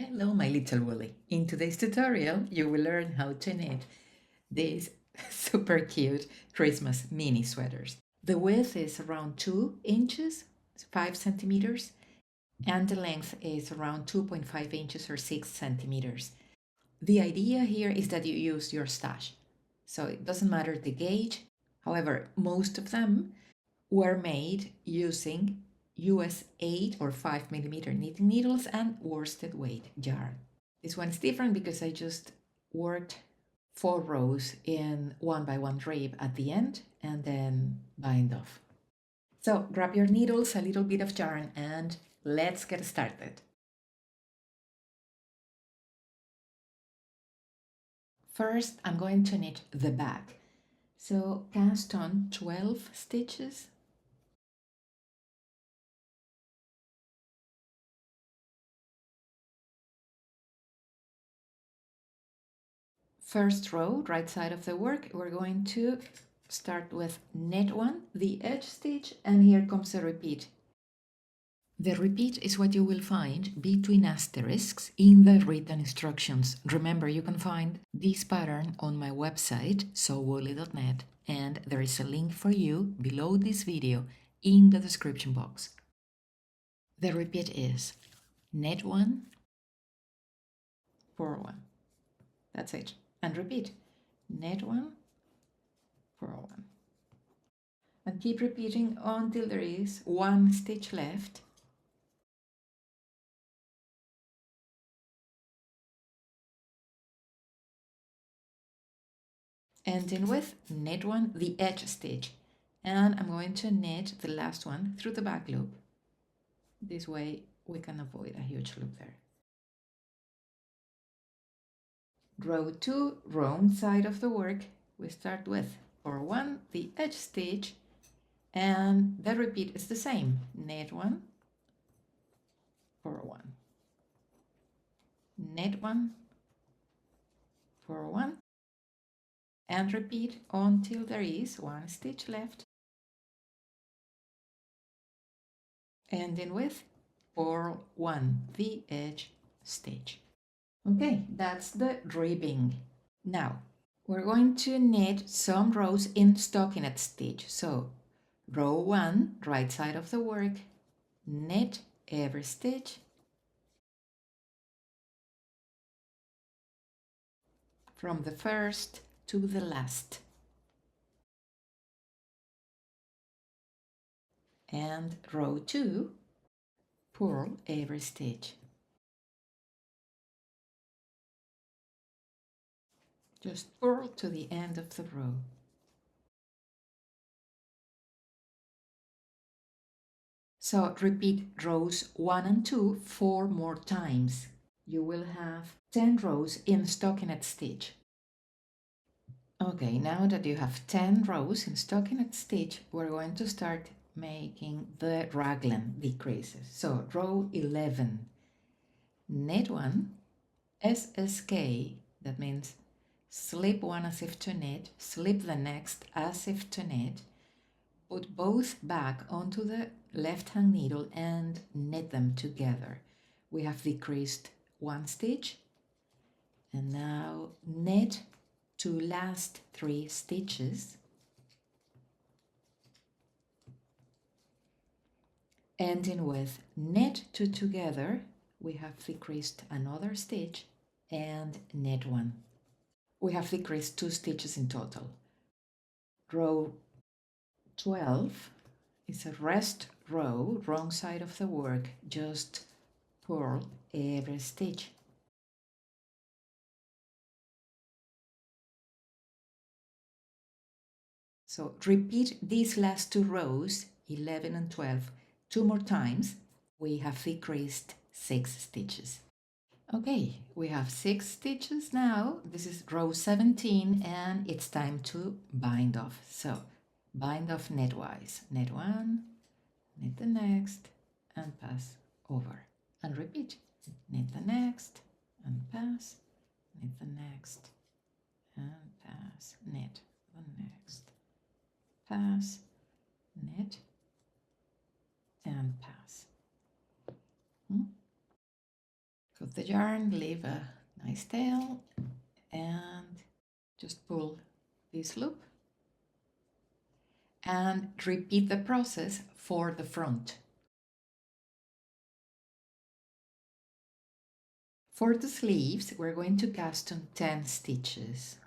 Hello, my little woolly. In today's tutorial, you will learn how to knit these super cute Christmas mini sweaters. The width is around 2 inches, 5 centimeters, and the length is around 2.5 inches or 6 centimeters. The idea here is that you use your stash, so it doesn't matter the gauge. However, most of them were made using US 8 or 5 millimeter knitting needles and worsted weight yarn. This one is different because I just worked 4 rows in 1 by 1 rib at the end and then bind off. So grab your needles, a little bit of yarn, and let's get started. First, I'm going to knit the back. So cast on 12 stitches. First row, right side of the work, we're going to start with knit 1, the edge stitch, and here comes a repeat. The repeat is what you will find between asterisks in the written instructions. Remember, you can find this pattern on my website, sewwoolly.net, and there is a link for you below this video in the description box. The repeat is knit 1, purl 1. That's it. And repeat. Knit 1, purl 1. And keep repeating until there is 1 stitch left. Ending with knit 1, the edge stitch. And I'm going to knit the last one through the back loop. This way we can avoid a huge loop there. Row 2, wrong side of the work, we start with purl 1, the edge stitch, and the repeat is the same. Knit 1, purl 1. Knit 1, purl 1, and repeat until there is 1 stitch left. Ending with purl 1, the edge stitch. Okay, that's the ribbing. Now, we're going to knit some rows in stockinette stitch. So, row 1, right side of the work, knit every stitch, from the first to the last. And row 2, purl every stitch. Just purl to the end of the row. So repeat rows 1 and 2 4 more times. You will have 10 rows in stockinette stitch. Okay, now that you have 10 rows in stockinette stitch, we're going to start making the raglan decreases. So row 11, knit 1, SSK, that means slip one as if to knit, slip the next as if to knit, put both back onto the left hand needle and knit them together. We have decreased 1 stitch, and now knit to last 3 stitches, ending with knit 2 together. We have decreased another stitch and knit 1. We have decreased 2 stitches in total. Row 12 is a rest row, wrong side of the work, just purl every stitch. So repeat these last 2 rows, 11 and 12, 2 more times. We have decreased 6 stitches. Okay, we have 6 stitches now. This is row 17 and it's time to bind off. So bind off knitwise. Knit 1, knit the next, and pass over. And repeat. Knit the next, and pass, knit the next, and pass, knit the next, pass, knit, and pass. So Put the yarn, leave a nice tail, and just pull this loop and repeat the process for the front. For the sleeves, we're going to cast on 10 stitches.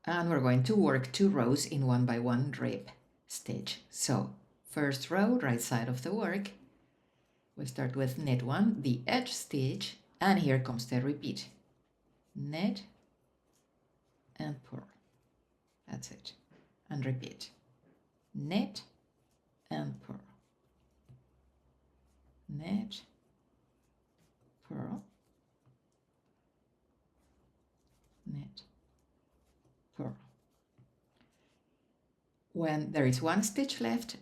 And we're going to work 2 rows in 1 by 1 drip stitch. So first row, right side of the work, we start with knit 1, the edge stitch, and here comes the repeat. Knit and purl. That's it. And repeat. Knit and purl. Knit, purl, knit, purl. When there is 1 stitch left,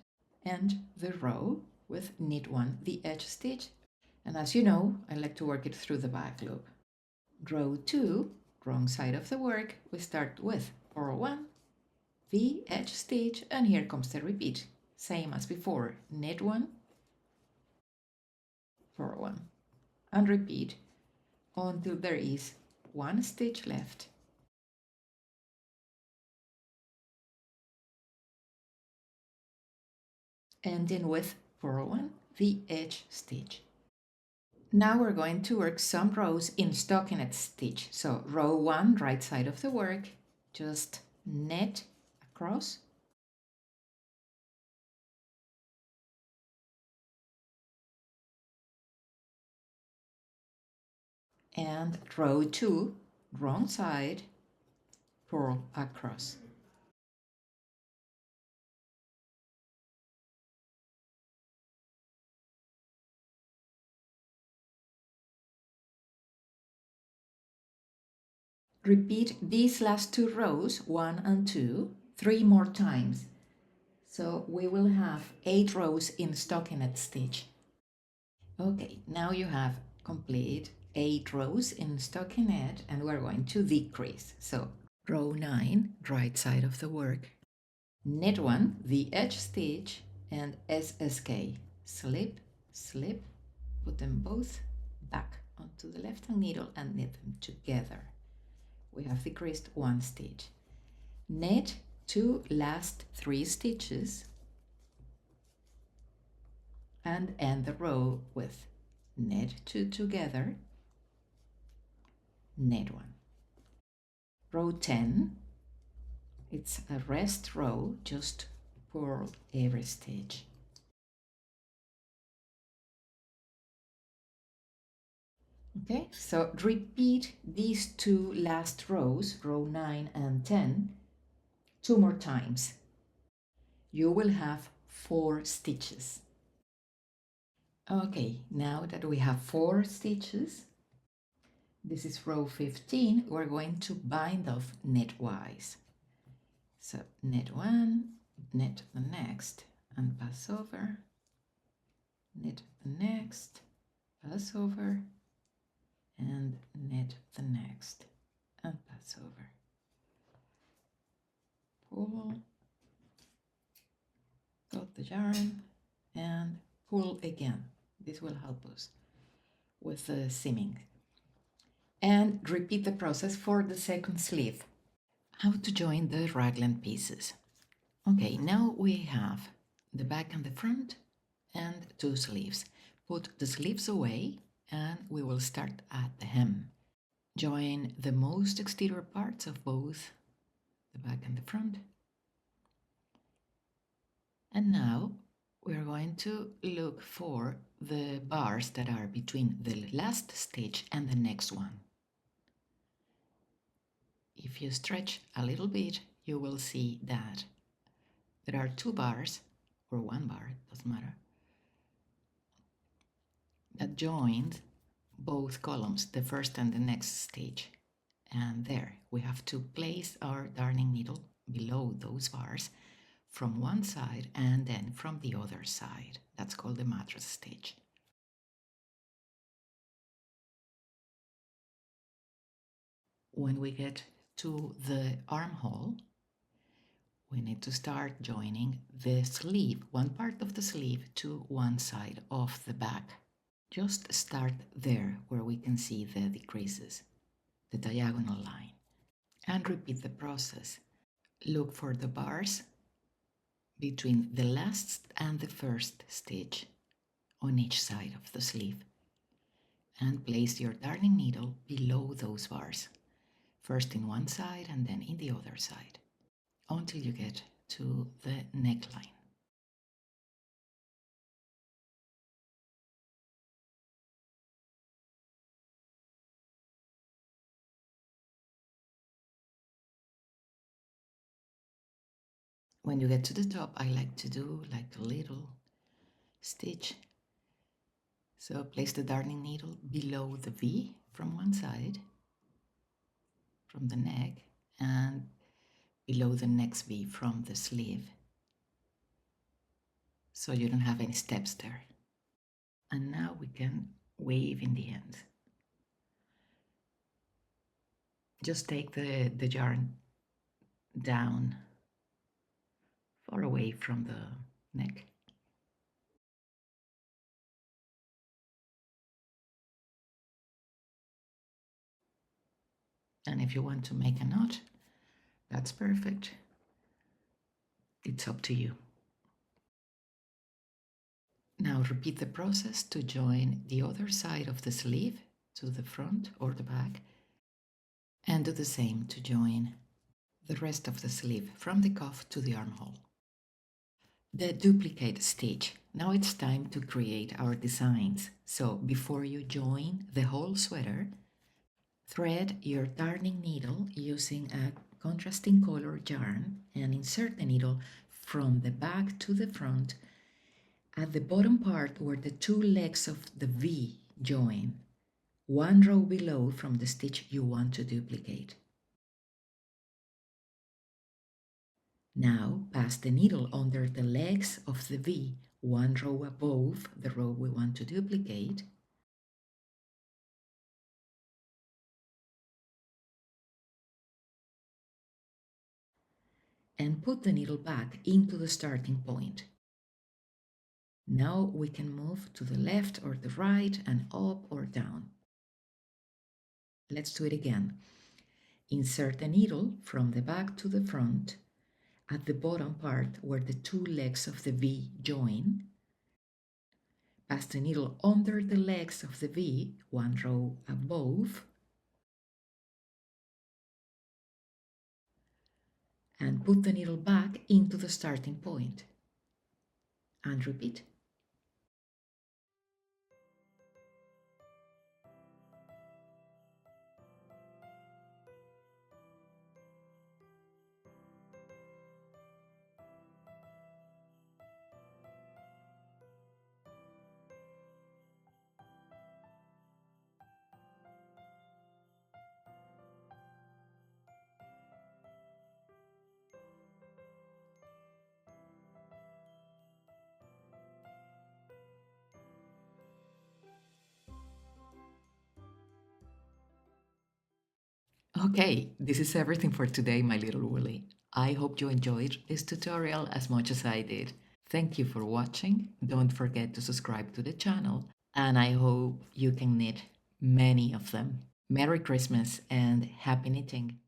end the row with knit 1, the edge stitch, and as you know, I like to work it through the back loop. Row 2, wrong side of the work, we start with purl 1, the edge stitch, and here comes the repeat. Same as before, knit 1, purl 1, and repeat until there is 1 stitch left. Ending with purl 1, the edge stitch. Now we're going to work some rows in stockinette stitch. So row 1, right side of the work, just knit across. And row 2, wrong side, purl across. Repeat these last 2 rows, 1 and 2, 3 more times. So we will have 8 rows in stockinette stitch. Okay, now you have complete 8 rows in stockinette and we're going to decrease. So row 9, right side of the work, knit 1, the edge stitch, and SSK, slip, slip, put them both back onto the left hand needle and knit them together. We have decreased 1 stitch. Knit 2 last 3 stitches and end the row with knit 2 together, knit 1. Row 10, it's a rest row, just purl every stitch. Okay, so repeat these 2 last rows, row 9 and 10, 2 more times. You will have 4 stitches. Okay, now that we have 4 stitches, this is row 15, we're going to bind off knitwise. So knit 1, knit the next, and pass over, knit the next, pass over, and knit the next, and pass over. Pull, cut the yarn, and pull again. This will help us with the seaming. And repeat the process for the second sleeve. How to join the raglan pieces. Okay, now we have the back and the front and 2 sleeves. Put the sleeves away and we will start at the hem. Join the most exterior parts of both the back and the front. And now we're going to look for the bars that are between the last stitch and the next one. If you stretch a little bit, you will see that there are 2 bars, or 1 bar, doesn't matter, that joined both columns, the first and the next stitch. And there we have to place our darning needle below those bars from one side and then from the other side. That's called the mattress stitch. When we get to the armhole, we need to start joining the sleeve, one part of the sleeve to one side of the back. Just start there where we can see the decreases, the diagonal line, and repeat the process. Look for the bars between the last and the first stitch on each side of the sleeve, and place your darning needle below those bars, first in one side and then in the other side, until you get to the neckline. When you get to the top, I like to do like a little stitch. So place the darning needle below the V from one side, from the neck, and below the next V from the sleeve, so you don't have any steps there. And now we can wave in the end. Just take the yarn down far away from the neck. And if you want to make a knot, that's perfect. It's up to you. Now repeat the process to join the other side of the sleeve to the front or the back, and do the same to join the rest of the sleeve from the cuff to the armhole. The duplicate stitch. Now it's time to create our designs. So before you join the whole sweater, thread your darning needle using a contrasting color yarn and insert the needle from the back to the front at the bottom part where the two legs of the V join, one row below from the stitch you want to duplicate. Now pass the needle under the legs of the V, one row above the row we want to duplicate, and put the needle back into the starting point. Now we can move to the left or the right and up or down. Let's do it again. Insert the needle from the back to the front at the bottom part where the two legs of the V join. Pass the needle under the legs of the V, one row above, and put the needle back into the starting point. And repeat. Okay, this is everything for today, my little woolly. I hope you enjoyed this tutorial as much as I did. Thank you for watching. Don't forget to subscribe to the channel, and I hope you can knit many of them. Merry Christmas and happy knitting!